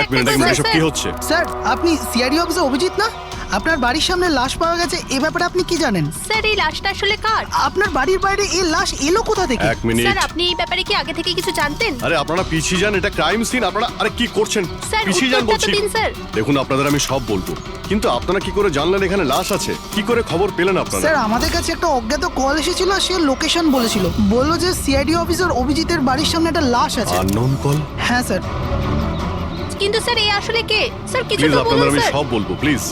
এক মিনিট এসব কি হচ্ছে? স্যার আপনি সিআইডি অফিসার অভিজিৎ না? আপনার বাড়ির সামনে লাশ পাওয়া গেছে, এ ব্যাপারে আপনি কি জানেন? স্যার এই লাশটা আসলে কার? আপনার বাড়ির বাইরে এই লাশ এলো কোথা থেকে? এক মিনিট। স্যার আপনি এই ব্যাপারে কি আগে থেকে কিছু জানতেন? আরে আপনারা পিছিয়ে যান, এটা ক্রাইম সিন। আপনারা আরে কি করছেন? স্যার পিছিয়ে যান উত্তরটা তো বলছি। দিন স্যার। দেখুন আপনাদের আমি সব বলবো, কিন্তু আপনারা কি করে জানলেন এখানে লাশ আছে? কি করে খবর পেলেন আপনারা? স্যার আমাদের কাছে একটা অজ্ঞাত কল এসেছিল, সে লোকেশন বলেছিল, বললো যে সিআইডি অফিসার অভিজিতের বাড়ির সামনে একটা লাশ আছে। Unknown call? হ্যাঁ স্যার। কিন্তু স্যার এই আসলে কে? স্যার কিছু প্লিজ তো আপনাদের বলুন আমি স্যার। সব বলবো, please.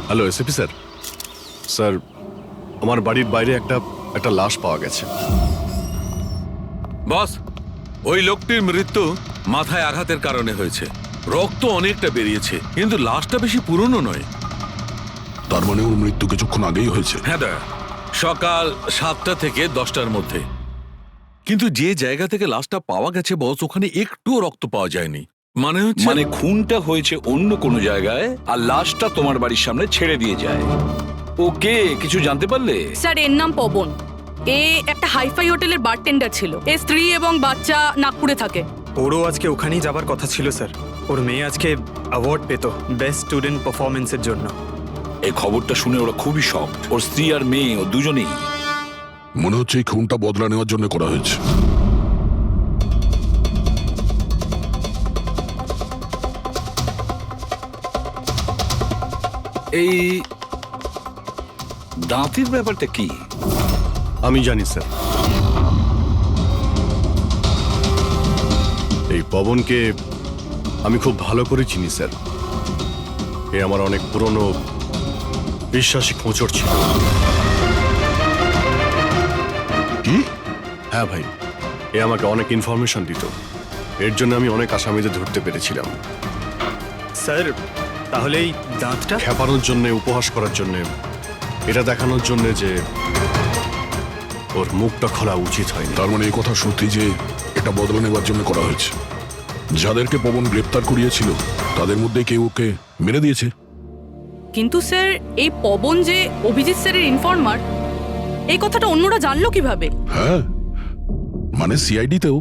Hello SP sir. Sir আমার বাড়ির বাইরে একটা লাশ পাওয়া গেছে। বস, ওই লোকটির মৃত্যু মাথায় আঘাতের কারণে হয়েছে। রক্ত অনেকটা বেরিয়েছে, কিন্তু লাশটা বেশি পুরনো নয়। তার মানে ওর মৃত্যু কিছুক্ষণ আগেই হয়েছে। হ্যাঁ দা, সকাল 7টা থেকে 10টার মধ্যে। কিন্তু যে জায়গা থেকে লাশটা পাওয়া গেছে বস, ওখানে একটুও রক্ত পাওয়া যায়নি। মানে খুনটা হয়েছে অন্য কোনো জায়গায় আর লাশটা তোমার বাড়ির সামনে ছেড়ে দিয়ে যায়। ওকে কিছু জানতে পারলে? স্যার এর নাম পবন। এ একটা হাইফাই হোটেলের বারটেন্ডার ছিল। এর স্ত্রী এবং বাচ্চা নাগপুরে থাকে। ওরও আজকে ওখানেই যাবার কথা ছিল স্যার। ওর মেয়ে আজকে অ্যাওয়ার্ড পেত বেস্ট স্টুডেন্ট পারফরমেন্সের জন্য। এই খবরটা শুনে ওরা খুবই শকড। ওর স্ত্রী আর মেয়ে ও দুজনেই। মনে হচ্ছে এই খুনটা বদলা নেওয়ার জন্য করা হয়েছে। এই দাঁতের ব্যাপারটা কি? আমি জানি স্যার। এই পবনকে আমি খুব ভালো করে চিনি স্যার। এ আমার অনেক পুরনো বিশ্বাসী খোঁচর ছিল। কি? হ্যাঁ ভাই, এ আমাকে অনেক ইনফরমেশন দিত। এর জন্য আমি অনেক আসামিদের ধরতে পেরেছিলাম। স্যার তাহলে এই দাঁতটা? খেপানোর জন্য, উপহাস করার জন্য, এটা দেখানোর জন্য যে ওর মুখটা খোলা উচিত হয়নি। তার মানে এই কথা সত্যি যে এটা বদলা নেওয়ার জন্য করা হয়েছে। যাদেরকে পবন গ্রেপ্তার করিয়েছিল তাদের মধ্যে কেউ ওকে মেরে দিয়েছে। কিন্তু স্যার এই পবন যে অভিজিৎ স্যারের ইনফরমার, এই কথাটা অন্যরা জানলো কিভাবে? হ্যাঁ, মানে সিআইডিতেও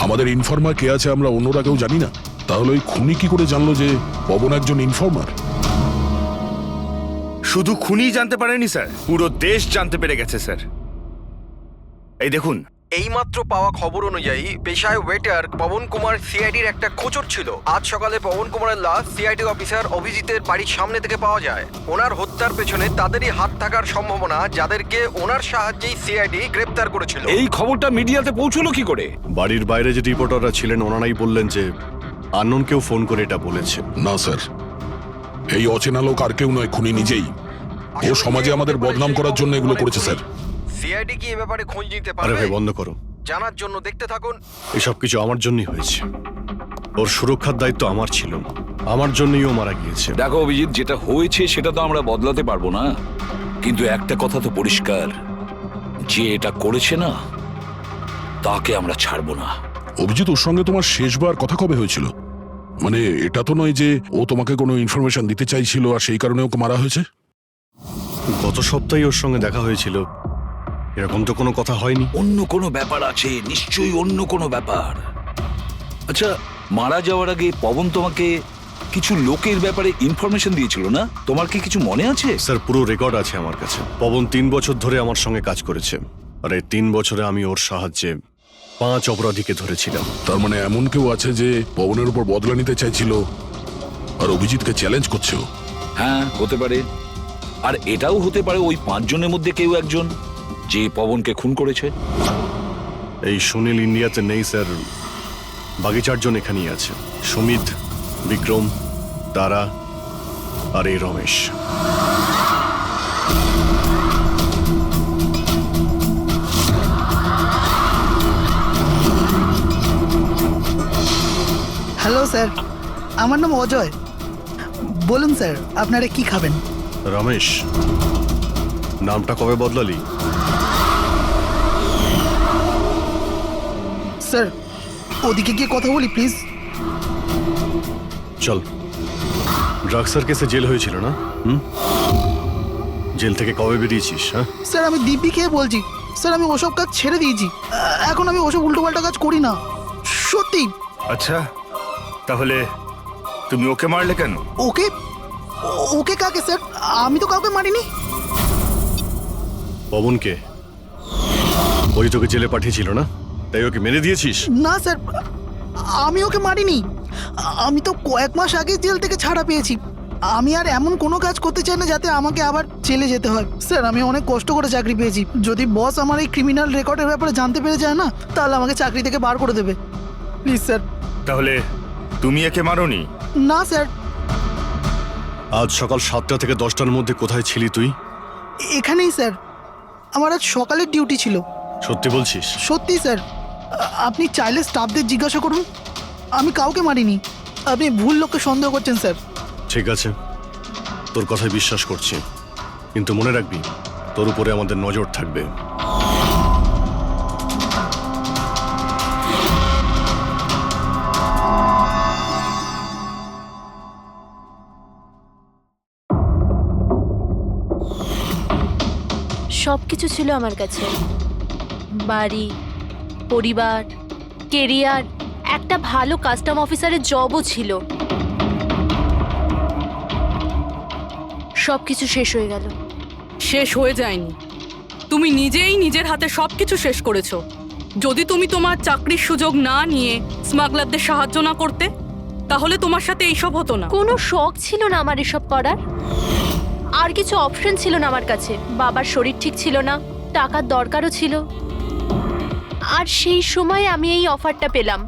আমাদের ইনফরমার কে আছে আমরা অন্যরা কেউ জানি না। তাহলে ওই খুনি কি করে জানলো যে পবন একজন ইনফরমার? শুধু খুনি জানতে পারেনি স্যার, পুরো দেশ জানতে পেরে গেছে স্যার। এই দেখুন, এইমাত্র পাওয়া খবর অনুযায়ী পেশায় ওয়েটার পবন কুমার সিআইডির একটা খোঁচর ছিল। আজ সকালে পবন কুমারের লাশ সিআইডি অফিসার অভিজিতের বাড়ির সামনে থেকে পাওয়া যায়। ওনার হত্যার পেছনে তাদেরই হাত থাকার সম্ভাবনা, যাদেরকে ওনার সাহায্যেই সিআইডি গ্রেপ্তার করেছিল। এই খবরটা মিডিয়াতে পৌঁছলো কি করে? বাড়ির বাইরে যে রিপোর্টাররা ছিলেন ওনারাই বললেন যে আননোন কেউ ফোন করে এটা বলেছে। না স্যার, এই অচেনা লোক আর কেউ নয়, খুনি নিজেই। ও সমাজে আমাদের বদনাম করার জন্য এগুলো করেছে স্যার। সিআইডি কি এ ব্যাপারে খোঁজ নিতে আরে পারবে? ভাই বন্ধ করো, জানার জন্য দেখতে থাকুন। এসব কিছু আমার জন্যই হয়েছে। ওর সুরক্ষার দায়িত্ব আমার ছিল, আমার জন্যই ও মারা গিয়েছে। দেখো অভিজিৎ, যেটা হয়েছে সেটা তো আমরা বদলাতে পারবো না, কিন্তু একটা কথা তো পরিষ্কার, যে এটা করেছে না তাকে আমরা ছাড়বো না। অভিজিৎ, ওর সঙ্গে তোমার শেষবার কথা কবে হয়েছিল? মানে এটা তো নয় যে ও তোমাকে কোনো ইনফরমেশন দিতে চাইছিল আর সেই কারণে ওকে মারা হয়েছে? গত সপ্তাহে ওর সঙ্গে দেখা হয়েছিল, এরকম তো কোনো কথা হয়নি। অন্য কোনো ব্যাপার আছে, নিশ্চয়ই অন্য কোনো ব্যাপার। আচ্ছা, মারা যাওয়ার আগে পবন তোমাকে কিছু লোকের ব্যাপারে ইনফরমেশন দিয়েছিল না? তোমার কি কিছু মনে আছে? স্যার পুরো রেকর্ড আছে আমার কাছে। পবন 3 বছর ধরে আমার সঙ্গে কাজ করেছে, আর এই 3 বছরে আমি ওর সাহায্যে 5 অপরাধীকে ধরেছিলাম। তার মানে এমন কেউ আছে যে পবনের উপর বদলা নিতে চাইছিল আর অভিজিৎকে চ্যালেঞ্জ করছে? হ্যাঁ, হতে পারে। আর এটাও হতে পারে ওই 5 জনের মধ্যে কেউ একজন যে পবনকে খুন করেছে। এই সুনীল ইন্ডিয়াতে নেই স্যার, বাকি 4 জন এখানেই আছে। সুমিত, বিক্রম, তারা আর এই রমেশ। হ্যালো স্যার, আমার নাম অজয়। বলুন স্যার, আপনারা কি খাবেন? রমেশ, নামটা কবে বদলালি? স্যার ওদিকে গিয়ে কথা বলি প্লিজ। চল। ড্রাগসের কেসে জেল হয়েছিল না? জেল থেকে কবে বেরিয়েছিস? হ্যাঁ স্যার আমি দিব্যি খেয়ে বলছি, স্যার আমি ওসব কাজ ছেড়ে দিয়েছি। এখন আমি ওসব উল্টোপাল্টা কাজ করি না। সত্যি। আচ্ছা, তাহলে তুমি ওকে মারলে কেন? ওকে? ওকে কাকে স্যার? আমি তো কাউকে মারিনি। পবনকে? ওই তোকে জেলে পাঠিয়েছিল না, তাই ওকে মেরে দিয়েছিস? না স্যার, আমি ওকে মারিনি। আমি তো কয়েক মাস আগে জেল থেকে ছাড়া পেয়েছি। আমি আর এমন কোনো কাজ করতে চাই না যাতে আমাকে আবার জেলে যেতে হয়। স্যার, আমি অনেক কষ্ট করে চাকরি পেয়েছি। যদি বস আমার এই ক্রিমিনাল রেকর্ডের ব্যাপারে জানতে পেরে যায় না, তাহলে আমাকে চাকরি থেকে বার করে দেবে। Please sir. তাহলে তুমি একে মারোনি? না স্যার। আজ সকাল 7টা থেকে 10টার মধ্যে কোথায় ছিলি তুই? এখানেই স্যার। আমার আজ সকালের ডিউটি ছিল। সত্যি বলছিস? সত্যি স্যার। আপনি চাইলে স্টাফদের জিজ্ঞাসা করুন, আমি কাউকে মারিনি। আপনি ভুল লোককে সন্দেহ করছেন স্যার। ঠিক আছে, তোর কথায় বিশ্বাস করছি, কিন্তু মনে রাখবি তোর উপরে আমাদের নজর থাকবে। সব কিছু ছিল আমার কাছে, বাড়ি, পরিবার, কেরিয়ার, একটা ভালো কাস্টম অফিসারের জবও ছিল। সব কিছু শেষ হয়ে গেল। শেষ হয়ে যায়নি, তুমি নিজেই নিজের হাতে সবকিছু শেষ করেছো। যদি তুমি তোমার চাকরির সুযোগ না নিয়ে স্মাগলারদের সাহায্য না করতে, তাহলে তোমার সাথে এইসব হতো না। কোনো শখ ছিল না আমার এসব করার, আর কিছু অপশন ছিল না আমার কাছে। বাবার শরীর ঠিক ছিল না, টাকার দরকারও ছিল, আর সেই সময় আমি এই অফারটা পেলাম,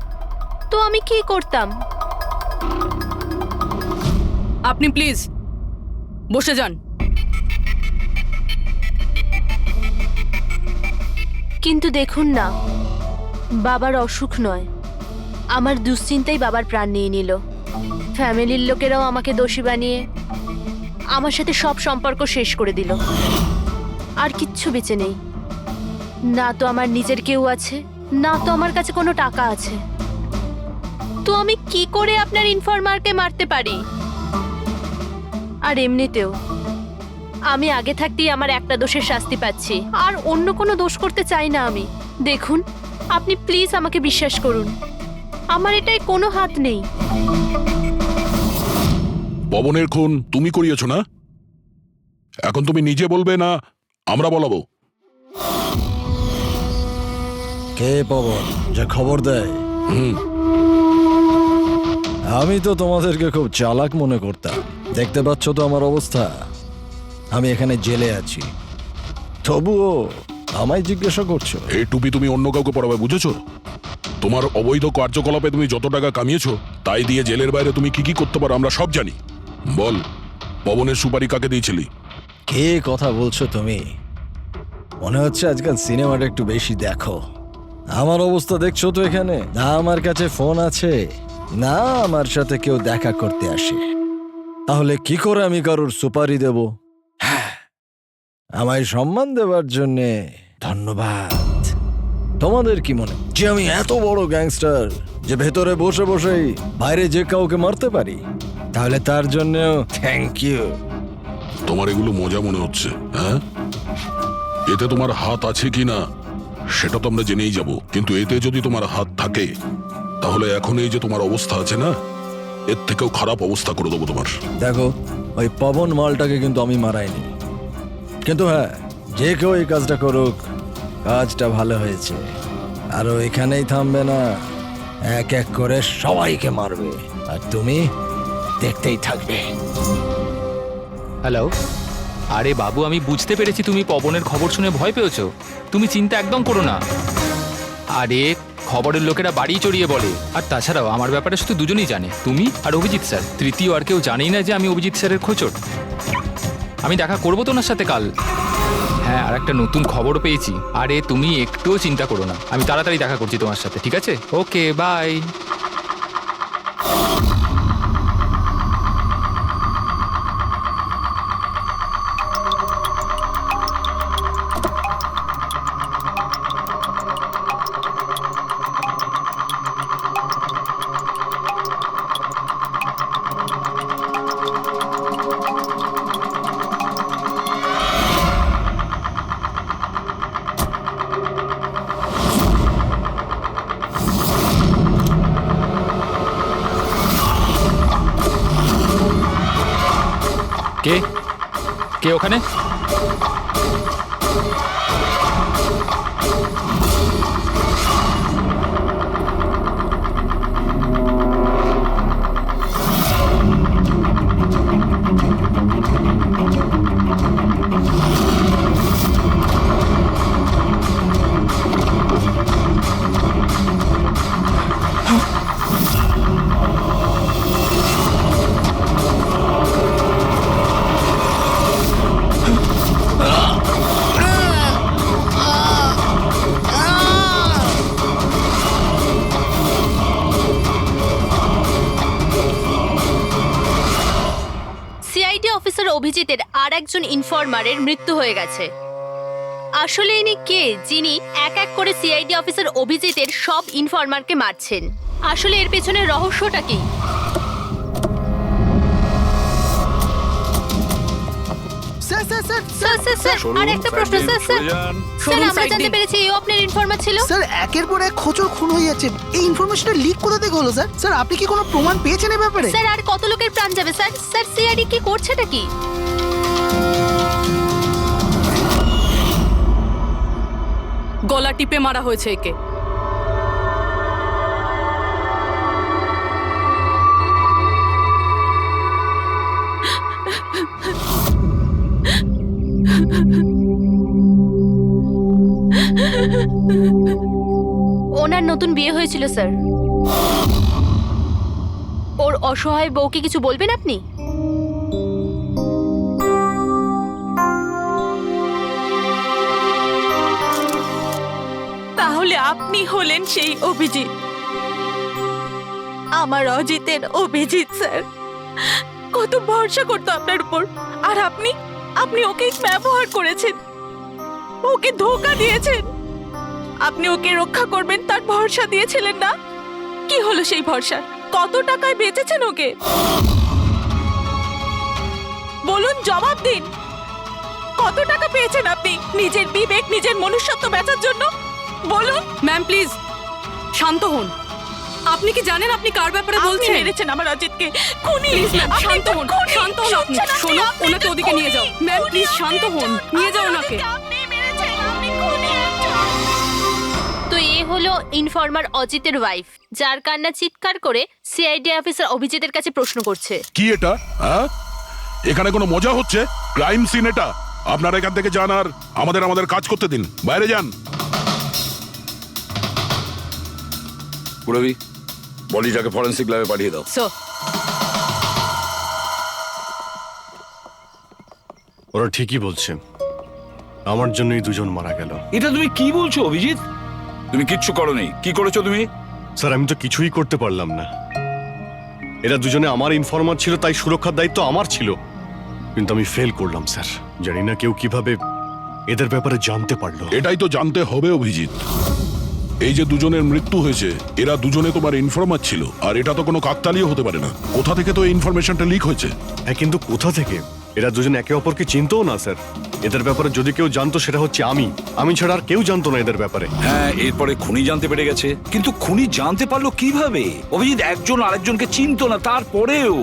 তো আমি কি করতাম? আপনি প্লিজ বসে যান। কিন্তু দেখুন না, বাবার অসুখ নয়, আমার দুশ্চিন্তাই বাবার প্রাণ নিয়ে নিল। ফ্যামিলির লোকেরাও আমাকে দোষী বানিয়ে আমার সাথে সব সম্পর্ক শেষ করে দিল। আর কিচ্ছু বেঁচে নেই, না তো আমার নিজের কেউ আছে, না তো আমার কাছে কোনো টাকা আছে। তো আমি কি করে আপনার ইনফরমারকে মারতে পারি? আর এমনিতেও আমি আগে থাকতেই আমার একটা দোষের শাস্তি পাচ্ছি, আর অন্য কোনো দোষ করতে চাই না আমি। দেখুন, আপনি প্লিজ আমাকে বিশ্বাস করুন, আমার এটায় কোনো হাত নেই। পবনের খুন তুমি করিয়েছো না? এখন তুমি নিজে বলবে না আমরা বলাবো? কে পবন যে খবর দেয়? আমি তো তোমাদেরকে খুব চালাক মনে করতাম। দেখতে পাচ্ছ তো আমার অবস্থা, আমি এখানে জেলে আছি, তবুও আমায় জিজ্ঞাসা করছো? এই টুপি তুমি অন্য কাউকে পরাবে, বুঝেছো? তোমার অবৈধ কার্যকলাপে তুমি যত টাকা কামিয়েছো তাই দিয়ে জেলের বাইরে তুমি কি কি করতে পারো আমরা সব জানি। বল, পবনের সুপারি কাকে দিয়েছিলি? কে কথা বলছো তুমি? মনে হচ্ছে আজকাল সিনেমাটা একটু বেশি দেখো। আমার অবস্থা দেখছো তো এখানে, না আমার কাছে ফোন আছে, না আমার সাথে কেউ দেখা করতে আসে। তাহলে কি করে আমি কারোর সুপারি দেব? আমায় সম্মান দেওয়ার জন্যে ধন্যবাদ। তোমাদের কি মনে যে আমি এত বড় গ্যাংস্টার যে ভেতরে বসে বসেই বাইরে যে কাউকে মারতে পারি? তাহলে তার জন্যও থ্যাংক ইউ। তোমার এগুলো মজা মনে হচ্ছে, হ্যাঁ? এতে তোমার হাত আছে কি না সেটা তো আমরা জেনেই যাব, কিন্তু এতে যদি তোমার হাত থাকে তাহলে এখন এই যে তোমার অবস্থা আছে না, এর থেকেও খারাপ অবস্থা করে দেবো তোমার। দেখো, ওই পবন মালটাকে কিন্তু আমি মারাইনি, কিন্তু হ্যাঁ, যে কেউ এই কাজটা করুক, কাজটা ভালো হয়েছে। আরো এখানেই থামবে না, এক এক করে সবাইকে মারবে, আর তুমি দেখতেই থাকবে। হ্যালো, আরে বাবু, আমি বুঝতে পেরেছি তুমি পবনের খবর শুনে ভয় পেয়েছো। তুমি চিন্তা একদম করো না। আরে খবরের লোকেরা বাড়ি চড়িয়ে বলে, আর তাছাড়াও আমার ব্যাপারে শুধু দুজনেই জানে, তুমি আর অভিজিৎ স্যার। তৃতীয় আর কেউ জানেই না যে আমি অভিজিৎ স্যারের খোঁচর। আমি দেখা করবো তো ওনার সাথে কাল। হ্যাঁ, আর একটা নতুন খবরও পেয়েছি। আরে তুমি একটুও চিন্তা করো না, আমি তাড়াতাড়ি দেখা করছি তোমার সাথে, ঠিক আছে? ওকে, বাই। কে কে ওখানে? সিআইডি অফিসার অভিজিতের আর একজন ইনফরমারের মৃত্যু হয়ে গেছে। আসলে ইনি কে যিনি এক এক করে সিআইডি অফিসার অভিজিতের সব ইনফরমারকে মারছেন? আসলে এর পেছনের রহস্যটা কি? স্যার স্যার স্যার স্যার আর একটা প্রশ্ন স্যার স্যার আমরা জানতে পেরেছি এও আপনার ইনফরমার ছিল। স্যার একের পর এক খোঁচর খুন হয়ে যাচ্ছে, এই ইনফরমেশনটা লিক কোথা থেকে হলো স্যার? স্যার আপনি কি কোনো প্রমাণ পেয়েছেন এই ব্যাপারে? স্যার আর কত লোকের প্রাণ যাবে স্যার? স্যার সিআইডি কি করছেটা কি? গলা টিপে মারা হয়েছে একে। ওনার নতুন বিয়ে হয়েছিল স্যার। ওর অসহায় বউকে কিছু বলবেন আপনি? তাহলে আপনি হলেন সেই অভিজিৎ, আমার অজিতের অভিজিৎ স্যার। কত ভরসা করতো আপনার উপর, আর আপনি ওকে ব্যবহার করেছেন, ওকে ধোঁকা দিয়েছেন। আপনি ওকে রক্ষা করবেন তার ভরসা দিয়েছিলেন না? কি হলো সেই ভরসা? কত টাকায় বেচেছেন ওকে? বলুন, জবাব দিন। কত টাকা পেয়েছেন আপনি নিজের বিবেক, নিজের মনুষ্যত্ব বেচার জন্য? বলুন। ম্যাম প্লিজ শান্ত হন। আপনি কি জানেন আপনি কার ব্যাপারে বলছেন? মেরেছেন আমার অজিতকে, খুনি। প্লিজ ম্যাম শান্ত হন, শান্ত হন আপনি। শোনো, ওনাকে ওদিকে নিয়ে যাও। ম্যাম প্লিজ শান্ত হন, নিয়ে যাও ওনাকে। আপনি মেরেছেন, আপনি খুনি একজন। তো এ হলো ইনফরমার অজিতের ওয়াইফ, যার কান্না চিৎকার করে সিআইডি অফিসার অভিজিতের কাছে প্রশ্ন করছে। কি এটা? হ্যাঁ, এখানে কোনো মজা হচ্ছে? ক্রাইম সিন এটা। আপনারা এখান থেকে যান আর আমাদের কাজ করতে দিন। বাইরে যান। পুরবি, বডিটাকে ফরেন্সিক ল্যাবে পাঠিয়ে দাও। স্যার ওরা ঠিকই বলছে, আমার জন্যই দুজন মারা গেল। এটা তুমি কি বলছো অভিজিৎ? তুমি কিচ্ছু করোনি। কি করেছো তুমি? স্যার আমি তো কিছুই করতে পারলাম না। এরা দুজনে আমার ইনফরমার ছিল, তাই সুরক্ষার দায়িত্ব আমার ছিল, কিন্তু আমি ফেল করলাম স্যার। জানি না কেউ কিভাবে এদের ব্যাপারে জানতে পারলো। এটাই তো জানতে হবে অভিজিৎ। এই যে দুজনের মৃত্যু হয়েছে, এরা দুজনে তোমার ইনফরমার ছিল, আর এটা তো কোনো কাকতালীয় হতে পারে না। কোথা থেকে তো এই ইনফরমেশনটা লিক হয়েছে? হ্যাঁ, কিন্তু কোথা থেকে? এরা দুজন একে অপরকে চিনতও না স্যার। এদের ব্যাপারে যদি কেউ জানতো সেটা হচ্ছে আমি ছাড়া আর কেউ জানতো না এদের ব্যাপারে। হ্যাঁ, এরপরে খুনি জানতে পেরে গেছে। কিন্তু খুনি জানতে পারলো কিভাবে? অভিজিৎ একজন আরেকজনকে চিনতো না, তারপরেও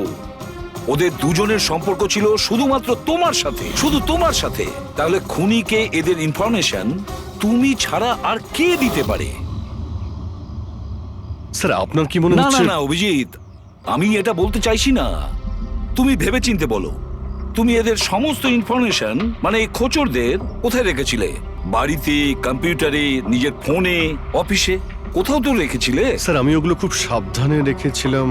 ওদের দুজনের সম্পর্ক ছিল শুধুমাত্র তোমার সাথে, শুধু তোমার সাথে। তাহলে খুনিকে এদের ইনফরমেশন তুমি ছাড়া আর কে দিতে পারে? স্যার আপনার কি মনে না হচ্ছে? না না অভিজিৎ, আমি এটা বলতে চাইছি না। তুমি ভেবেচিন্তে বলো, তুমি এদের সমস্ত ইনফরমেশন মানে খোঁচরদের কোথায় রেখেছিলে? বাড়িতে, কম্পিউটারে, নিজের ফোনে, অফিসে, কোথাও তো রেখেছিলে। স্যার আমি ওগুলো খুব সাবধানে রেখেছিলাম।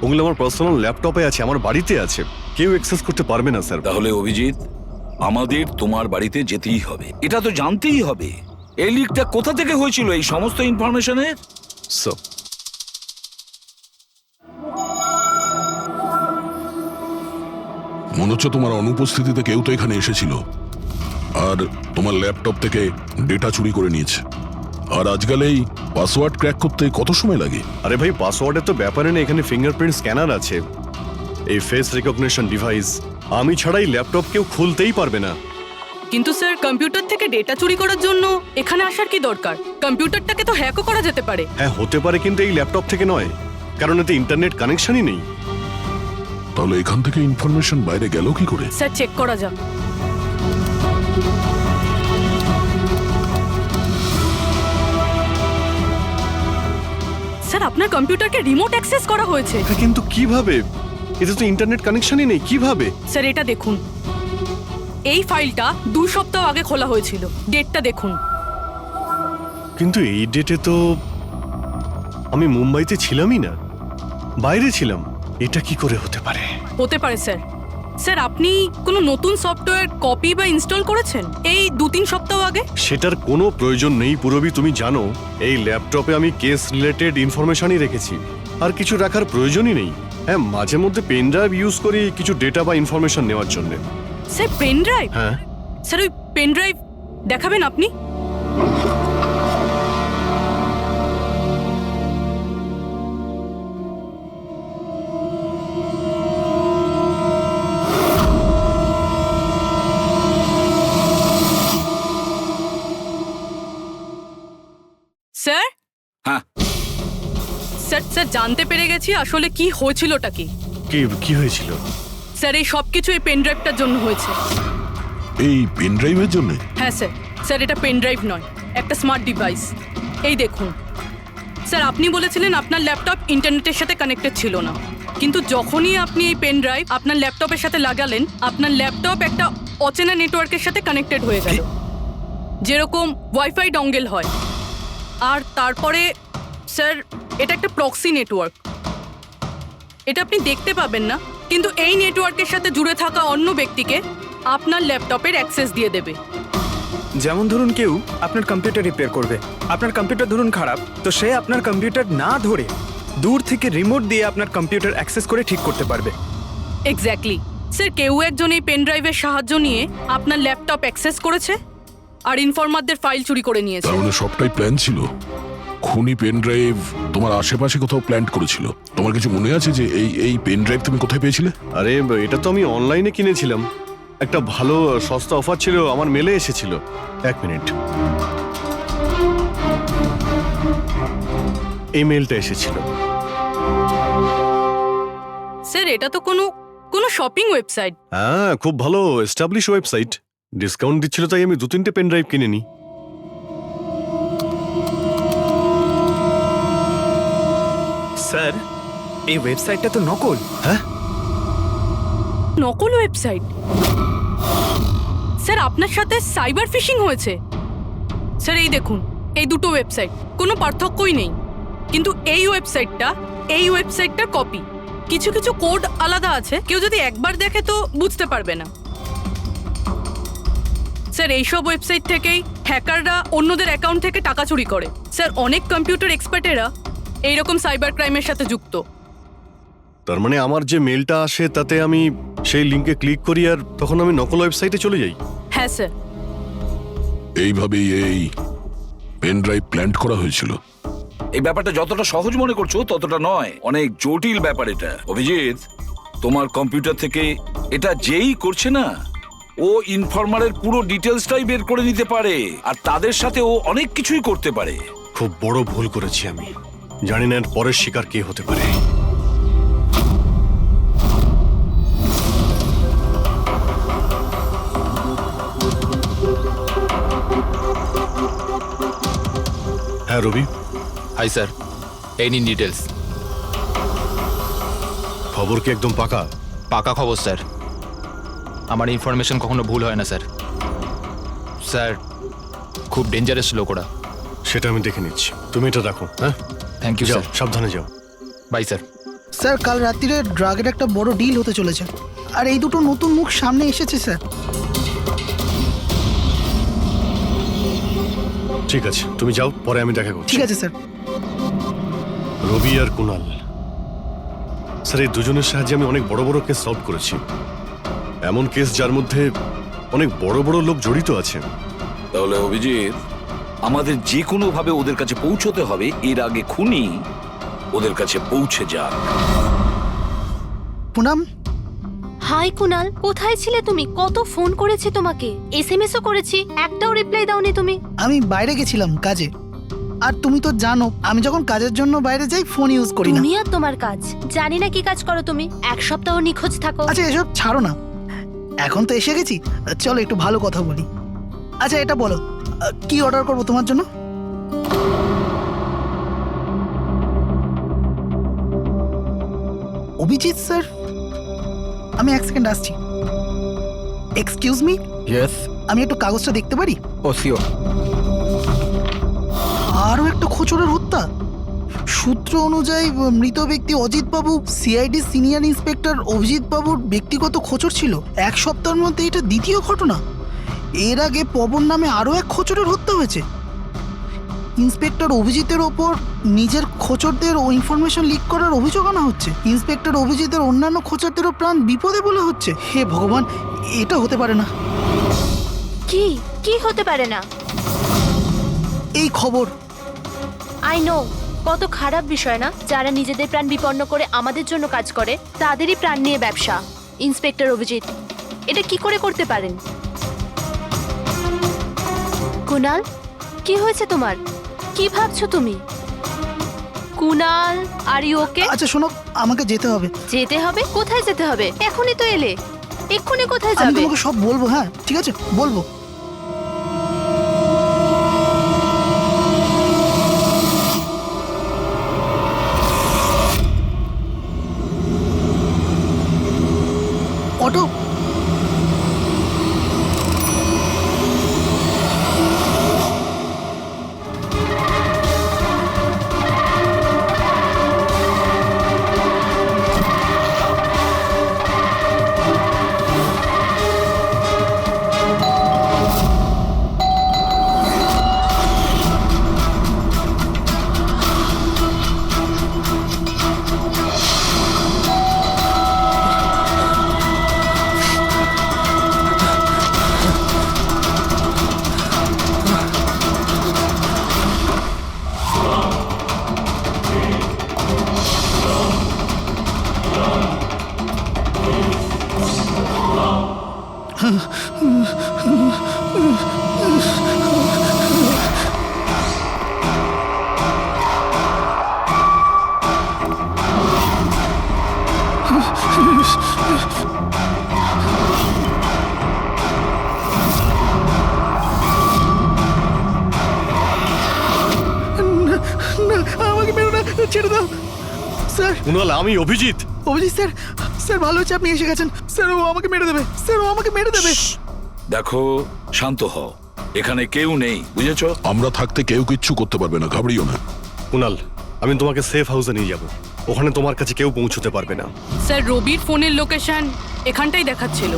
ওগুলো আমার পার্সোনাল ল্যাপটপে আছে, আমার বাড়িতে আছে, কেউ অ্যাক্সেস করতে পারবে না স্যার। তাহলে অভিজিৎ, আমাদের তোমার বাড়িতে যেতেই হবে, এটা তো জানতেই হবে এই লিকটা কোথা থেকে হয়েছিল এই সমস্ত ইনফরমেশনের। স্যার মনে হচ্ছে তোমার অনুপস্থিতিতে কেউ তো এখানে এসেছিল আর তোমার ল্যাপটপ থেকে ডেটা চুরি করে নিয়েছে। আর আজকাল এই পাসওয়ার্ড ক্র্যাক করতে কত সময় লাগে? আরে ভাই, পাসওয়ার্ডের তো ব্যাপারে নেই, এখানে ফিঙ্গারপ্রিন্ট স্ক্যানার আছে, এই ফেস রিকগনিশন ডিভাইস। আমি ছাড়াই ল্যাপটপ কেউ খুলতেই পারবে না। কিন্তু স্যার, কম্পিউটার থেকে ডেটা চুরি করার জন্য এখানে আসার কি দরকার? কম্পিউটারটাকে তো হ্যাকও করা যেতে পারে। হ্যাঁ হতে পারে, কিন্তু এই ল্যাপটপ থেকে নয়, কারণ এতে ইন্টারনেট কানেকশনই নেই। তাহলে এখান থেকে ইনফরমেশন বাইরে গেল কি করে? স্যার চেক করা যাক। স্যার আপনার কম্পিউটারকে রিমোট অ্যাক্সেস করা হয়েছে। কিন্তু কিভাবে? এতে তো ইন্টারনেট কানেকশনই নেই, কিভাবে? স্যার এটা দেখুন, এই ফাইলটা 2 সপ্তাহ আগে খোলা হয়েছিল, ডেটটা দেখুন। কিন্তু এই ডেটে তো আমি মুম্বাইতে ছিলামই না, বাইরে ছিলাম। এটা কি করে হতে পারে? হতে পারে স্যার। স্যার আপনি কোনো নতুন সফটওয়্যার কপি বা ইনস্টল করেছেন এই 2-3 সপ্তাহ আগে? সেটার কোনো প্রয়োজন নেই পুরবি, তুমি জানো এই ল্যাপটপে আমি কেস রিলেটেড ইনফরমেশনই রেখেছি, আর কিছু রাখার প্রয়োজনই নেই। হ্যাঁ, মাঝে মধ্যে পেন ড্রাইভ ইউজ করি কিছু ডেটা বা ইনফরমেশন নেওয়ার জন্য। Sir pen drive? হ্যাঁ স্যার ওই পেন ড্রাইভ দেখাবেন আপনি? স্যার? হ্যাঁ। স্যার স্যার জানতে পেরে গেছি আসলে কি হয়েছিলটা কি। কি হয়েছিল? স্যার এই সব কিছু এই পেন ড্রাইভটার জন্য হয়েছে। এই পেন ড্রাইভের জন্য? হ্যাঁ স্যার। স্যার এটা পেন ড্রাইভ নয়, একটা স্মার্ট ডিভাইস। এই দেখুন স্যার, আপনি বলেছিলেন আপনার ল্যাপটপ ইন্টারনেটের সাথে কানেক্টেড ছিল না, কিন্তু যখনই আপনি এই পেন ড্রাইভ আপনার ল্যাপটপের সাথে লাগালেন, আপনার ল্যাপটপ একটা অচেনা নেটওয়ার্কের সাথে কানেক্টেড হয়ে গেল, যেরকম ওয়াইফাই ডঙ্গেল হয়। আর তারপরে স্যার এটা একটা প্রক্সি নেটওয়ার্ক। এটা আপনি দেখতে পাবেন না, কিন্তু এই নেটওয়ার্কের সাথে জুড়ে থাকা অন্য ব্যক্তিকে আপনার ল্যাপটপের অ্যাক্সেস দিয়ে দেবে। যেমন ধরুন কেউ আপনার কম্পিউটার রিপেয়ার করবে, আপনার কম্পিউটার ধরুন খারাপ, তো সে আপনার কম্পিউটার না ধরে দূর থেকে রিমোট দিয়ে আপনার কম্পিউটার অ্যাক্সেস করে ঠিক করতে পারবে। এক্স্যাক্টলি স্যার, কেউ একজন এই পেন ড্রাইভের সাহায্য নিয়ে আপনার ল্যাপটপ অ্যাক্সেস করেছে আর ইনফরমারদের ফাইল চুরি করে নিয়েছে। তার মানে সবটাই প্ল্যান ছিল। খুনি পেন ড্রাইভ তোমার আশেপাশে কোথাও প্ল্যান্ট করেছিল। তোমার কিছু মনে আছে যে এই পেন ড্রাইভ তুমি কোথায় পেয়েছিলে? আরে এটা তো আমি অনলাইনে কিনেছিলাম, একটা ভালো সস্তা অফার ছিল, আমার মেলে এসেছিল। 1 মিনিট, এই মেলটা এসেছিল। স্যার এটা তো কোনো শপিং ওয়েবসাইট। হ্যাঁ, খুব ভালো এস্টাবলিশ ওয়েবসাইট, ডিসকাউন্ট দিচ্ছিল তাই আমি 2-3টে পেন ড্রাইভ কিনে নিই। স্যার এই ওয়েবসাইটটা তো নকল। হ্যাঁ, নকল ওয়েবসাইট? স্যার আপনার সাথে সাইবার ফিশিং হয়েছে। স্যার এই দেখুন, এই দুটো ওয়েবসাইট কোনো পার্থক্যই নেই, কিন্তু এই ওয়েবসাইটটার কপি। কিছু কিছু কোড আলাদা আছে, কেউ যদি একবার দেখে তো বুঝতে পারবে না। স্যার এইসব ওয়েবসাইট থেকেই হ্যাকাররা অন্যদের অ্যাকাউন্ট থেকে টাকা চুরি করে। স্যার অনেক কম্পিউটার এক্সপার্টেরা এইরকম সাইবার ক্রাইমের সাথে যুক্ত। তার মানে আমার যে মেলটা আসে তাতে আমি সেই লিঙ্কে ক্লিক করি আর তখন আমি নকল ওয়েবসাইটে চলে যাই। হ্যাঁ স্যার। এইভাবেই এই পেন ড্রাইভ প্ল্যান্ট করা হয়েছিল। এই ব্যাপারটা যতটা সহজ মনে করছো ততটা নয়, অনেক জটিল ব্যাপার এটা। অভিজিৎ, তোমার কম্পিউটার থেকে এটা যেই করছে না, ও ইনফরমারের পুরো ডিটেলসটাই বের করে নিতে পারে, আর তাদের সাথে ও অনেক কিছুই করতে পারে। খুব বড় ভুল করেছি আমি, জানি না এর পরের শিকার কে হতে পারে। হ্যাঁ রবি। হাই স্যার, এই নিন ডিটেলস। খবর কি একদম পাকা? পাকা খবর স্যার, আমার ইনফরমেশন কখনো ভুল হয় না স্যার। স্যার খুব ডেঞ্জারাস লোক ওরা। সেটা আমি দেখে নিচ্ছি, তুমি এটা রাখো। হ্যাঁ, থ্যাংক ইউ যাও, স্যার। সাবধানে যাও। By sir. স্যার কাল রাত্রিরে ড্রাগের একটা বড় ডিল হতে চলেছে, আর এই দুটো নতুন মুখ সামনে এসেছে স্যার। ঠিক আছে, তুমি যাও, পরে আমি দেখা করছি। ঠিক আছে স্যার। রবি আর কুনাল, স্যার এই দুজনের সাহায্যে আমি অনেক বড় বড় কেস সলভ করেছি, এমন কেস যার মধ্যে অনেক বড় বড় লোক জড়িত আছে। তাহলে অভিজিৎ, আমাদের যে কোনো ভাবে ওদের কাছে পৌঁছতে হবে, এর আগে খুনি ওদের কাছে পৌঁছে যাক। পুনাম। হাই কুনাল, কোথায় ছিলে তুমি? কত ফোন করেছি তোমাকে, এসএমএসও করেছি, একটাও রিপ্লাই দাওনি তুমি। আমি বাইরে গেছিলাম কাজে, আর তুমি তো জানো আমি যখন কাজের জন্য বাইরে যাই ফোন ইউজ করি না। তুমি আর তোমার কাজ, জানি না কি কাজ করো তুমি, এক সপ্তাহ নিখোঁজ থাকো। আচ্ছা এসব ছাড়ো না, এখন তো এসে গেছি, চলো একটু ভালো কথা বলি। আচ্ছা এটা বলো, কি অর্ডার করবো তোমার জন্য? অভিজিৎ স্যার, আমি এক সেকেন্ড আসছি। Excuse me, yes. আমি একটু কাগজটা দেখতে পারি? ও শিওর। আরও একটা খোঁচরের হত্যা। সূত্র অনুযায়ী মৃত ব্যক্তি অজিত বাবু সিআইডি সিনিয়র ইন্সপেক্টর অভিজিৎ বাবুর ব্যক্তিগত খোঁচর ছিল। এক সপ্তাহের মধ্যে এটা দ্বিতীয় ঘটনা। এর আগে পবন নামে আরও এক খোঁচরের হত্যা হয়েছে। ইন্সপেক্টর অভিজিতের ওপর নিজের খোঁচরদের ও ইনফরমেশন লিক করার অভিযোগ আনা হচ্ছে। ইন্সপেক্টর অভিজিতের অন্যান্য খোঁচরদেরও প্রাণ বিপদে বলে হচ্ছে। হে ভগবান, এটা হতে পারে না। কি কি হতে পারে না? এই খবর আই নো, কত খারাপ বিষয় না? যারা নিজেদের প্রাণ বিপন্ন করে আমাদের জন্য কাজ করে তাদেরই প্রাণ নিয়ে ব্যবসা। ইন্সপেক্টর অভিজিৎ এটা কি করে করতে পারেন? কুনাল, কি হয়েছে তোমার? কি ভাবছো তুমি? Kunal, are you okay? আচ্ছা শোনো, আমাকে যেতে হবে। যেতে হবে? কোথায় যেতে হবে? এখনই তো এলে, এক্ষুনি কোথায় আমি যাবে? তোমাকে সব বলবো। হ্যাঁ ঠিক আছে, বলবো। অটো, আমাকে মেরো না, ছেড়ে দাও স্যার। কুনাল, আমি অভিজিৎ। অভিজিৎ স্যার, স্যার ভালো হচ্ছে আপনি এসে গেছেন। স্যার ও আমাকে মেরে দেবে, স্যার ও আমাকে মেরে দেবে। দেখো, শান্ত হও, এখানে কেউ নেই, বুঝেছো? আমরা থাকতে কেউ কিচ্ছু করতে পারবে না, ঘাবড়িও না। কুনাল, আমি তোমাকে সেফ হাউসে নিয়ে যাব। ওখানে তোমার কাছে কেউ পৌঁছতে পারবে না। স্যার রবির ফোনের লোকেশন এখানটাই দেখাচ্ছিল।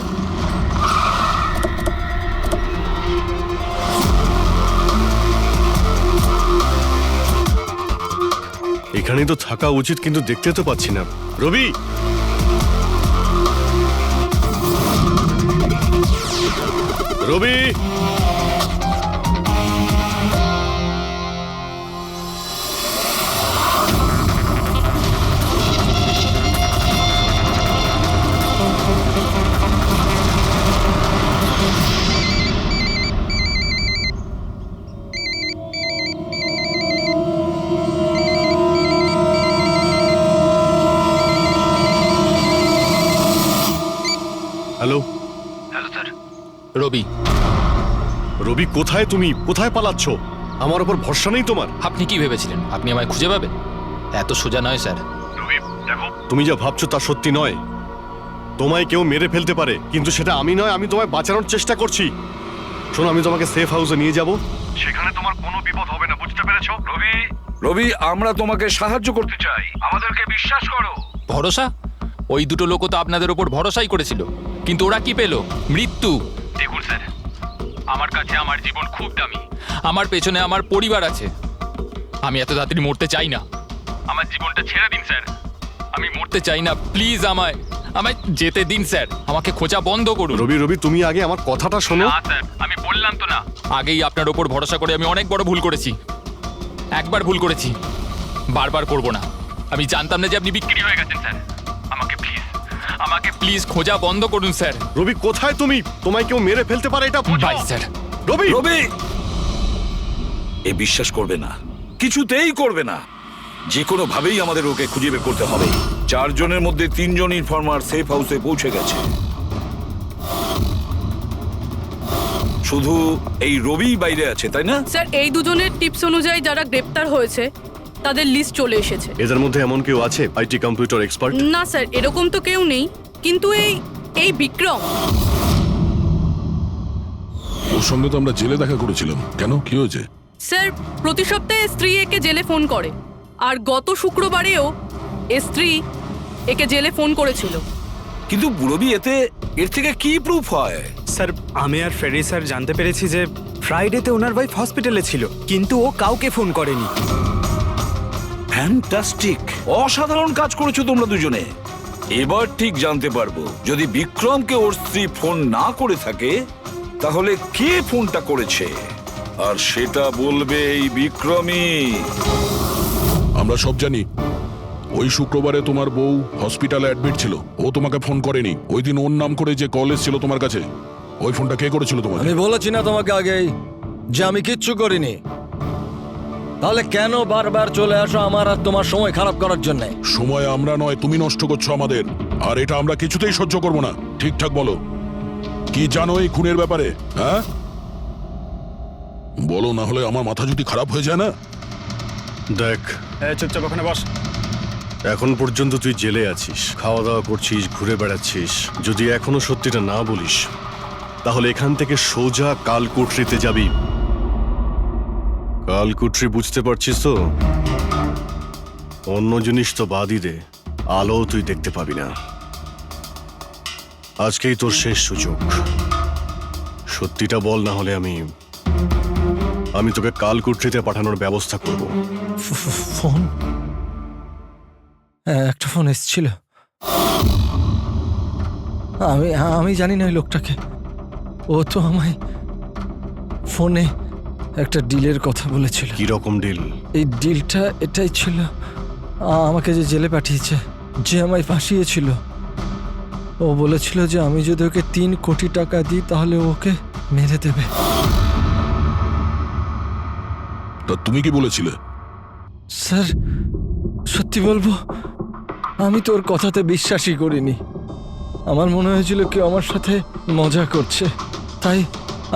এখানেই তো থাকা উচিত, কিন্তু দেখতে তো পাচ্ছি না। রবি, রবি, হ্যালো। রবি, রবি কোথায়? তুমি কোথায় পালাচ্ছ? আমার উপর ভরসা নেই তোমার? আপনি কি ভেবেছিলেন আপনি আমায় খুঁজে পাবেন? এত সোজা নয় স্যার। রবি দেখো, তুমি যা ভাবছো তা সত্যি নয়। তোমায় কেউ মেরে ফেলতে পারে, কিন্তু সেটা আমি নয়। আমি তোমায় বাঁচানোর চেষ্টা করছি। শোনো, আমি তোমাকে সেফ হাউসে নিয়ে যাব। সেখানে তোমার কোনো বিপদ হবে না, বুঝতে পেরেছো? রবি, রবি, আমরা তোমাকে সাহায্য করতে চাই, আমাদেরকে বিশ্বাস করো। ভরসা? ওই দুটো লোকও তো আপনাদের ওপর ভরসাই করেছিল, কিন্তু ওরা কি পেল? মৃত্যু। দেখুন স্যার, আমার কাছে আমার জীবন খুব দামি। আমার পেছনে আমার পরিবার আছে। আমি এত তাড়াতাড়ি মরতে চাই না। আমার জীবনটা ছেড়ে দিন স্যার, আমি মরতে চাই না। প্লিজ আমায় আমায় যেতে দিন স্যার, আমাকে খোঁজা বন্ধ করুন। রবি, রবি তুমি আগে আমার কথাটা শোনো। না স্যার, আমি বললাম তো না, আগেই আপনার ওপর ভরসা করে আমি অনেক বড় ভুল করেছি। একবার ভুল করেছি, বারবার করব না। আমি জানতাম না যে আপনি বিক্রি হয়ে গেছেন স্যার। আমাকে প্লিজ খোঁজা বন্ধ করুন স্যার। রবি কোথায় তুমি? তোমায় কেউ মেরে ফেলতে পারে, এটা বোঝো। By sir. রবি, রবি, এ বিশ্বাস করবে না, কিছুতেই করবে না। যে কোনো ভাবেই আমাদের ওকে খুঁজে বের করতে হবে। 4 জনের মধ্যে 3 জন ইনফর্মার সেফ হাউসে পৌঁছে গেছে। শুধু এই রবি বাইরে আছে, তাই না? স্যার এই দুজনের টিপস অনুযায়ী যারা গ্রেপ্তার হয়েছে তাদের লিস্ট চলে এসেছে। এদের মধ্যে এমন কেউ আছে আইটি কম্পিউটার এক্সপার্ট? না স্যার, এরকম তো কেউ নেই, কিন্তু এই বিক্রম। ওর সঙ্গে তো আমরা জেলে দেখা করেছিলাম, কেন কি হয়েছে? স্যার প্রতি সপ্তাহে স্ত্রী একে জেলে ফোন করে, আর গত শুক্রবারেও স্ত্রী একে জেলে ফোন করেছিল। কিন্তু রবি এর থেকে কি প্রুফ হয়? স্যার আমি আর ফেরি স্যার জানতে পেরেছি যে ফ্রাইডেতে ওনার ওয়াইফ হসপিটালে ছিল, কিন্তু ও কাউকে ফোন করেনি। ফ্যান্টাস্টিক, অসাধারণ কাজ করেছো তোমরা দুজনে। এবার ঠিক জানতে পারবো যদি বিক্রমকে ওর স্ত্রী ফোন না করে থাকে তাহলে কে ফোনটা করেছে, আর সেটা বলবে এই বিক্রমই। আমরা সব জানি ওই শুক্রবারে তোমার বউ হসপিটালে অ্যাডমিট ছিল, ও তোমাকে ফোন করেনি। ওই দিন ওর নাম করে যে কল এসেছিল তোমার কাছে, ওই ফোনটা কে করেছিল তোমাকে? আমি বলেছি না তোমাকে আগেই যে আমি কিচ্ছু করিনি? তাহলে কেন বারবার চলে আসো আমার আর তোমার সময় খারাপ করার জন্য? সময় আমরা নয়, তুমি নষ্ট করছো আমাদের, আর এটা আমরা কিছুতেই সহ্য করব না। ঠিকঠাক বলো, কি জানো এই খুনের ব্যাপারে? হ্যাঁ বলো, না হলে আমার মাথা যদি খারাপ হয়ে যায় না। দেখ, চুপচাপ ওখানে বস। এখন পর্যন্ত তুই জেলে আছিস, খাওয়া দাওয়া করছিস, ঘুরে বেড়াচ্ছিস। যদি এখনো সত্যিটা না বলিস তাহলে এখান থেকে সোজা কালকুটরিতে যাবি। কালকুটরি বুঝতে পারছিস তো? অন্য জিনিস তো বাদই দে, আলো তুই দেখতে পাবি না। আজকেই তোর শেষ সুযোগ। সত্যিটা বল, না হলে আমি তোকে কালকুটরিতে পাঠানোর ব্যবস্থা করব। ফোন, একটা ফোন এসেছিল। আমি জানি না ওই লোকটাকে। ও তো আমায় ফোনে একটা ডিলের কথা বলেছিল। কি রকম ডিল? এই ডিলটা এটাই ছিল, আমাকে যে জেলে পাঠিয়েছে, যে আমায় ফাঁসিয়েছিল, ও বলেছিল যে আমি যদি ওকে 3 কোটি টাকা দিই তাহলে ওকে মেরে দেবে। তা তুমি কি বলেছিলে? স্যার সত্যি বলবো, আমি তোর কথাতে বিশ্বাসই করিনি। আমার মনে হয়েছিল কেউ আমার সাথে মজা করছে, তাই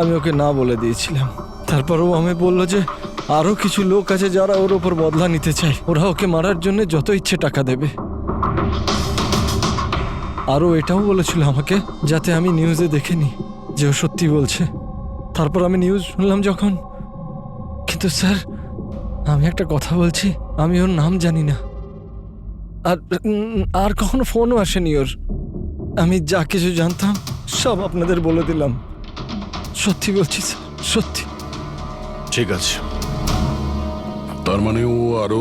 আমি ওকে না বলে দিয়েছিলাম। তারপর ও আমি বলল যে আরো কিছু লোক আছে যারা ওর ওপর বদলা নিতে চায়, ওরা ওকে মারার জন্য যত ইচ্ছে টাকা দেবে। আরও এটাও বলেছিল আমাকে যাতে আমি নিউজে দেখে নিই যে ও সত্যি বলছে। তারপর আমি নিউজ শুনলাম যখন। কিন্তু স্যার আমি একটা কথা বলছি, আমি ওর নাম জানি না, আর কখনো ফোনও আসেনি ওর। আমি যা কিছু জানতাম সব আপনাদের বলে দিলাম। সত্যি বলছি স্যার, সত্যি। ঠিক আছে। তার মানে ও আরো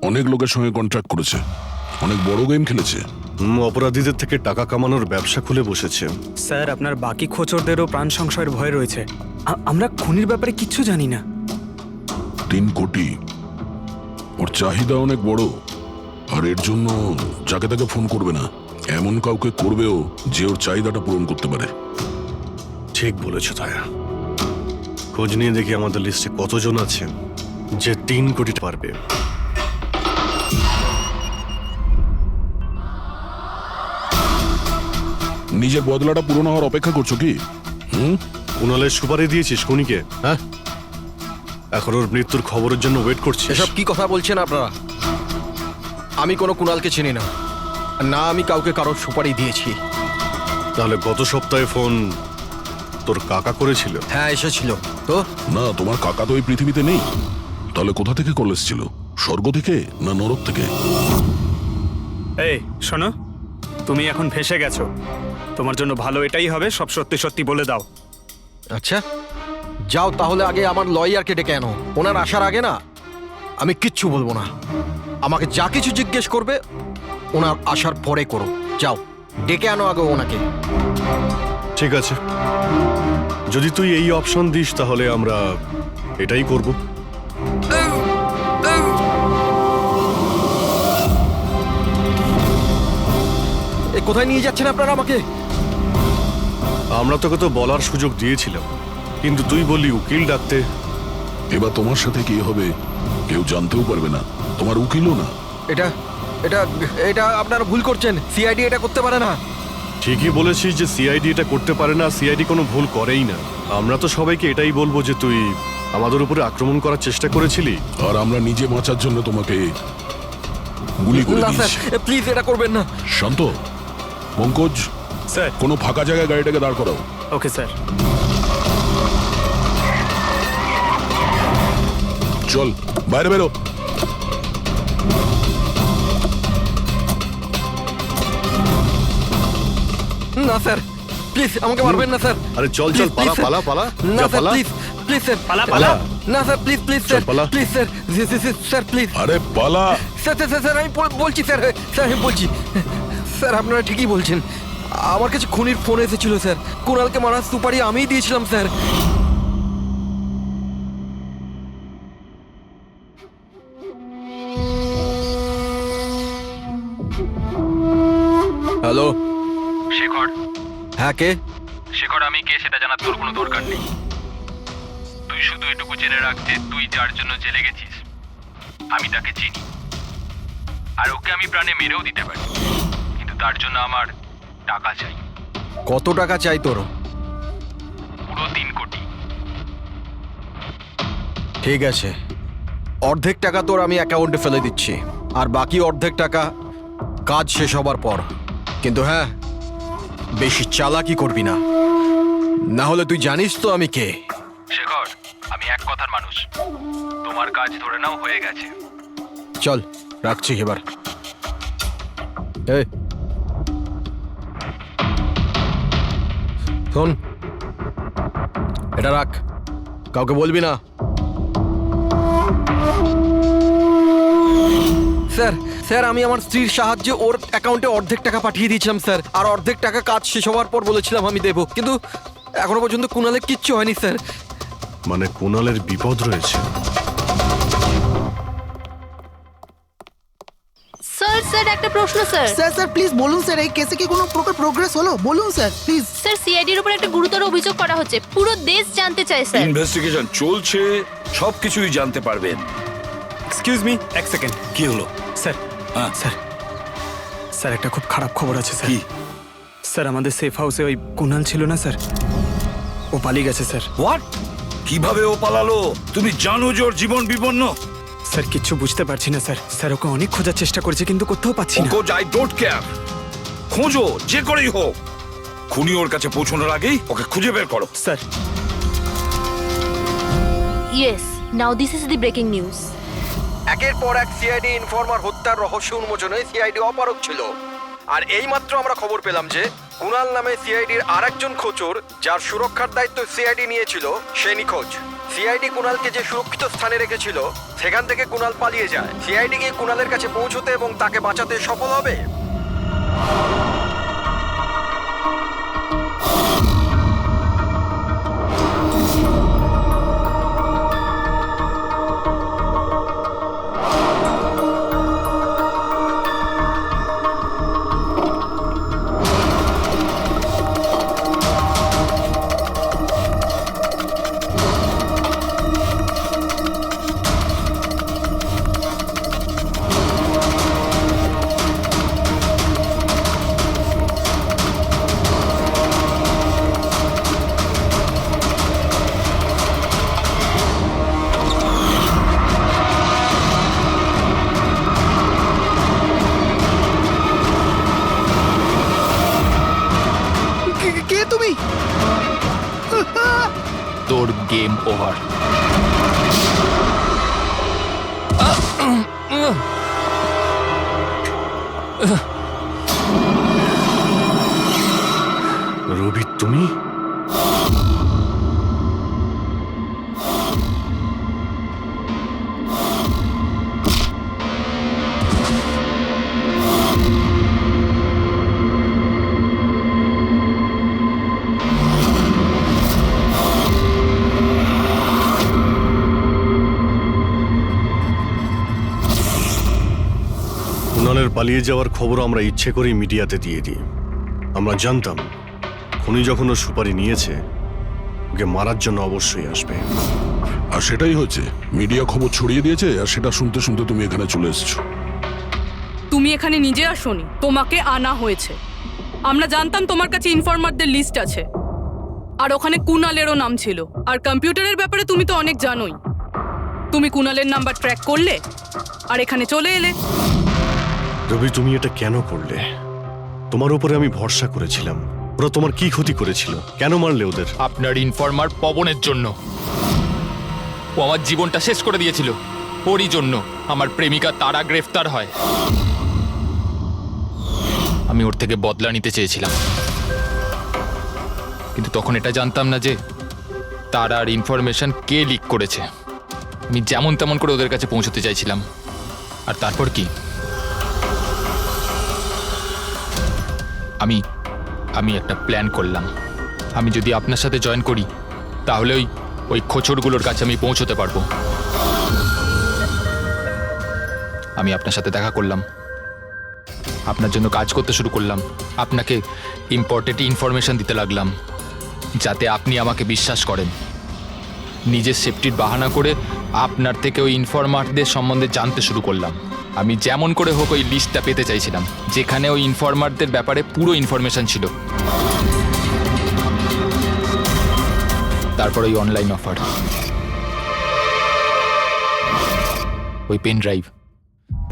অনেক লোকের সঙ্গে কন্ট্রাক্ট করেছে, অনেক বড় গেম খেলেছে। অপরাধীদের থেকে টাকা কামানোর ব্যবসা খুলে বসেছে। স্যার আপনার বাকি খোঁচরদেরও প্রাণ সংশয়ের ভয় রয়েছে। আমরা খুনির ব্যাপারে কিচ্ছু জানি না। 3 কোটি, ওর চাহিদা অনেক বড়, আর এর জন্য যাকে তাকে ফোন করবে না, এমন কাউকে করবেও যে ওর চাহিদাটা পূরণ করতে পারে। ঠিক বলেছ তায়া। খোঁজ নিয়ে দেখি আমাদের লিস্টে কতজন আছে যে 3 কোটি পারবে। নিজের বদলাটা পূরণ হওয়ার অপেক্ষা করছো কি? কুণালের সুপারি দিয়েছিস খুনিকে? হ্যাঁ, এখন ওর মৃত্যুর খবরের জন্য ওয়েট করছিস? এসব কি কথা বলছেন আপনারা? আমি কোনো কুণালকে চিনি না, না আমি কাউকে কারোর সুপারি দিয়েছি। তাহলে গত সপ্তাহে ফোন তোর কাকা করেছিল? হ্যাঁ এসেছিল তো। না, তোমার কাকা তো এই পৃথিবীতে নেই। তাহলে কোথা থেকে কল এসেছিল? স্বর্গ থেকে না নরক থেকে? এই শোনো, তুমি এখন ফেঁসে গেছো। তোমার জন্য ভালো এটাই হবে সব সত্যি সত্যি বলে দাও। আচ্ছা যাও তাহলে, আগে আমার লয়ারকে ডেকে আনো। ওনার আসার আগে না আমি কিচ্ছু বলবো না। আমাকে যা কিছু জিজ্ঞেস করবে ওনার আসার পরে করো। যাও ডেকে আনো আগে ওনাকে। ঠিক আছে, যদি তুই এই অপশন দিস তাহলে আমরা এটাই করব। কোথায় নিয়ে যাচ্ছেন আপনারা আমাকে? আমরা তোকে তো বলার সুযোগ দিয়েছিলাম, কিন্তু তুই বললি উকিল ডাকতে। এবার তোমার সাথে কি হবে কেউ জানতেও পারবে না, তোমার উকিলও না। এটা এটা এটা আপনারা ভুল করছেন, সিআইডি এটা করতে পারে না। ঠিকই বলেছিস যে সিআইডি এটা করতে পারে না, সিআইডি কোনো ভুল করেই না। আমরা তো সবাইকে এটাই বলবো যে তুই আমাদের উপরে আক্রমণ করার চেষ্টা করেছিলি। আর আমরা নিজে বাঁচার জন্য তোমাকে গুলি করে না স্যার, দিয়েছি। প্লিজ এটা করবেন না। শান্ত, পঙ্কজ, স্যার। কোনো ফাঁকা জায়গায় গাড়িটাকে দাঁড় করাও। Okay sir. চল বাইরে বেরো। না স্যার, প্লিজ আমাকে মারবেন না স্যার। আরে চল চল, Please, পালা please, পালা পালা, না যা স্যার, পালা। প্লিজ প্লিজ স্যার, পালা, পালা। না স্যার, প্লিজ প্লিজ চল, স্যার, পালা। Please sir, sir please. আরে পালা। স্যার স্যার স্যার আমি বলছি স্যার, স্যার আমি বলছি স্যার, আপনারা ঠিকই বলছেন। আমার কাছে খুনির ফোন এসেছিল স্যার, কুণালকে মারার সুপারি আমিই দিয়েছিলাম স্যার। হ্যালো শেখর, হ্যাঁ কে? শেখর আমি কে সেটা জানার তোর কোনো দরকার নেই। তুই শুধু এটুকু জেনে রাখ যে তুই যার জন্য জেলে গেছিস আমি তাকে চিনি, আর ওকে আমি প্রাণে মেরেও দিতে পারি, কিন্তু তার জন্য আমার টাকা চাই। কত টাকা চাই তোর? পুরো 3 কোটি। ঠিক আছে, অর্ধেক টাকা তোর আমি অ্যাকাউন্টে ফেলে দিচ্ছি, আর বাকি অর্ধেক টাকা কাজ শেষ হবার পর। কিন্তু হ্যাঁ, বেশি চালাকি করবি না, না হলে তুই জানিস তো আমি কে। শেখর, আমি এক কথার মানুষ, তোমার কাজ ধরে নাও হয়ে গেছে। চল রাখছি এবার। এই শোন, এটা রাখ, কাউকে বলবি না। স্যার স্যার আমি আমার স্ত্রীর সাহায্যে ওর অ্যাকাউন্টে অর্ধেক টাকা পাঠিয়ে দিয়েছিলাম স্যার, আর অর্ধেক টাকা কাজ শেষ হওয়ার পর বলেছিলাম আমি দেবো, কিন্তু এখনো পর্যন্ত কুণালের কিচ্ছু হয়নি স্যার। মানে কুণালের বিপদ রয়েছে। স্যার স্যার একটা প্রশ্ন স্যার। স্যার স্যার প্লিজ বলুন স্যার, এই কেসে কি কোনো প্রকার প্রোগ্রেস হলো? বলুন স্যার প্লিজ। স্যার সিআইডির উপর একটা গুরুতর অভিযোগ করা হচ্ছে, পুরো দেশ জানতে চায় স্যার। ইনভেস্টিগেশন চলছে, সবকিছুই জানতে পারবেন। এক্সকিউজ মি, এক সেকেন্ড। কি হলো? স্যার, হ্যাঁ। স্যার, স্যার একটা খুব খারাপ খবর আছে স্যার। কি? স্যার আমাদের সেফ হাউসে ওই কুণাল ছিল না স্যার, ও পালিয়ে গেছে স্যার। হোয়াট? কিভাবে ও পালালো? তুমি জানো যে ওর জীবন বিপন্ন? স্যার কিচ্ছু বুঝতে পারছি না স্যার। স্যার ওকে অনেক খোঁজার চেষ্টা করেছে কিন্তু কোথাও পাচ্ছি না। ওকে আই ডোন্ট কেয়ার, খোঁজো যে করেই হোক, খুনি ওর কাছে পৌঁছানোর আগেই ওকে খুঁজে বের করো। Sir yes, now this is the breaking news. একের পর এক সিআইডি ইনফর্মার হত্যার রহস্য উন্মোচনে সিআইডি অপারগ ছিল, আর এইমাত্র আমরা খবর পেলাম যে কুণাল নামে সিআইডির আরেকজন খোঁচর, যার সুরক্ষার দায়িত্ব সিআইডি নিয়েছিল, সে নিখোঁজ। সিআইডি কুণালকে যে সুরক্ষিত স্থানে রেখেছিল সেখান থেকে কুণাল পালিয়ে যায়। সিআইডি গিয়ে কুণালের কাছে পৌঁছতে এবং তাকে বাঁচাতে সফল হবে। কে তুমি? তোর গেম ওভার। রবি তুমি? কুণালের পালিয়ে যাওয়ার খবর আমরা ইচ্ছে করেই মিডিয়াতে দিয়ে দিই। আমরা জানতাম খুনি যখন ওর সুপারি নিয়েছে ওকে মারার জন্য অবশ্যই আসবে। আর সেটাই হচ্ছে, মিডিয়া খবর ছড়িয়ে দিয়েছে আর সেটা শুনতে শুনতে তুমি এখানে চলে এসেছো। তুমি এখানে নিজে আসোনি, তোমাকে আনা হয়েছে। আমরা জানতাম তোমার কাছে ইনফরমারদের লিস্ট আছে, আর ওখানে কুনালেরও নাম ছিল। আর কম্পিউটারের ব্যাপারে তুমি তো অনেক জানোই। তুমি কুনালের নাম্বার ট্র্যাক করলে আর এখানে চলে এলে। রবি, তুমি এটা কেন করলে? তোমার উপরে আমি ভরসা করেছিলাম। ওরা তোমার কি ক্ষতি করেছিল? কেন মারলে ওদের? আপনার ইনফরমার পবনের জন্য। ও আমার জীবনটা শেষ করে দিয়েছিল। ওরই জন্য আমার প্রেমিকা তারা গ্রেফতার হয়। আমি ওর থেকে বদলা নিতে চেয়েছিলাম, কিন্তু তখন এটা জানতাম না যে তারার ইনফরমেশন কে লিক করেছে। আমি যেমন তেমন করে ওদের কাছে পৌঁছতে চাইছিলাম। আর তারপর কি, আমি একটা প্ল্যান করলাম। আমি যদি আপনার সাথে জয়েন করি তাহলে ওই খোঁচরগুলোর কাছে আমি পৌঁছতে পারবো। আমি আপনার সাথে দেখা করলাম, আপনার জন্য কাজ করতে শুরু করলাম, আপনাকে ইম্পর্টেন্ট ইনফরমেশন দিতে লাগলাম যাতে আপনি আমাকে বিশ্বাস করেন। নিজের সেফটির বাহানা করে আপনার থেকে ওই ইনফরমারদের সম্বন্ধে জানতে শুরু করলাম। আমি যেমন করে হোক ওই লিস্টটা পেতে চাইছিলাম যেখানে ওই ইনফরমারদের ব্যাপারে পুরো ইনফরমেশন ছিল। তারপর ওই অনলাইন অফার, ওই পেন ড্রাইভ,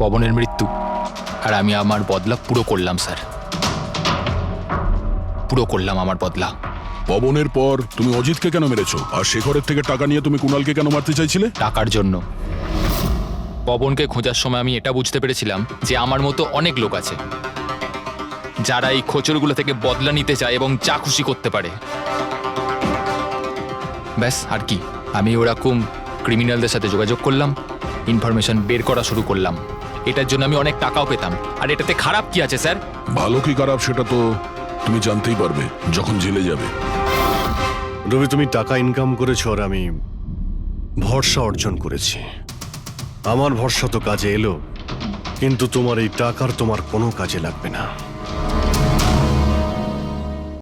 পবনের মৃত্যু, আর আমি আমার বদলা পুরো করলাম স্যার। পুরো করলাম আমার বদলা। পবনের পর তুমি অজিতকে কেন মেরেছো? আর শেখরের থেকে টাকা নিয়ে তুমি কুণালকে কেন মারতে চাইছিলে? টাকার জন্য। পবনকে খোঁজার সময় আমি এটা বুঝতে পেরেছিলাম যে আমার মতো অনেক লোক আছে যারা এই খোঁচরগুলো থেকে বদলা নিতে চায় এবং যা খুশি করতে পারে। ব্যাস, আর কি। আমি ওরকম ক্রিমিনালদের সাথে যোগাযোগ করলাম, ইনফরমেশন বের করা শুরু করলাম। এটার জন্য আমি অনেক টাকাও পেতাম। আর এটাতে খারাপ কি আছে স্যার? ভালো কি খারাপ সেটা তো তুমি জানতেই পারবে যখন জেলে যাবে। রবি, তুমি টাকা ইনকাম করেছো আর আমি ভরসা অর্জন করেছি। আমার ভরসা তো কাজে এলো, কিন্তু তোমার এই টাকার তোমার কোনো কাজে লাগবে না।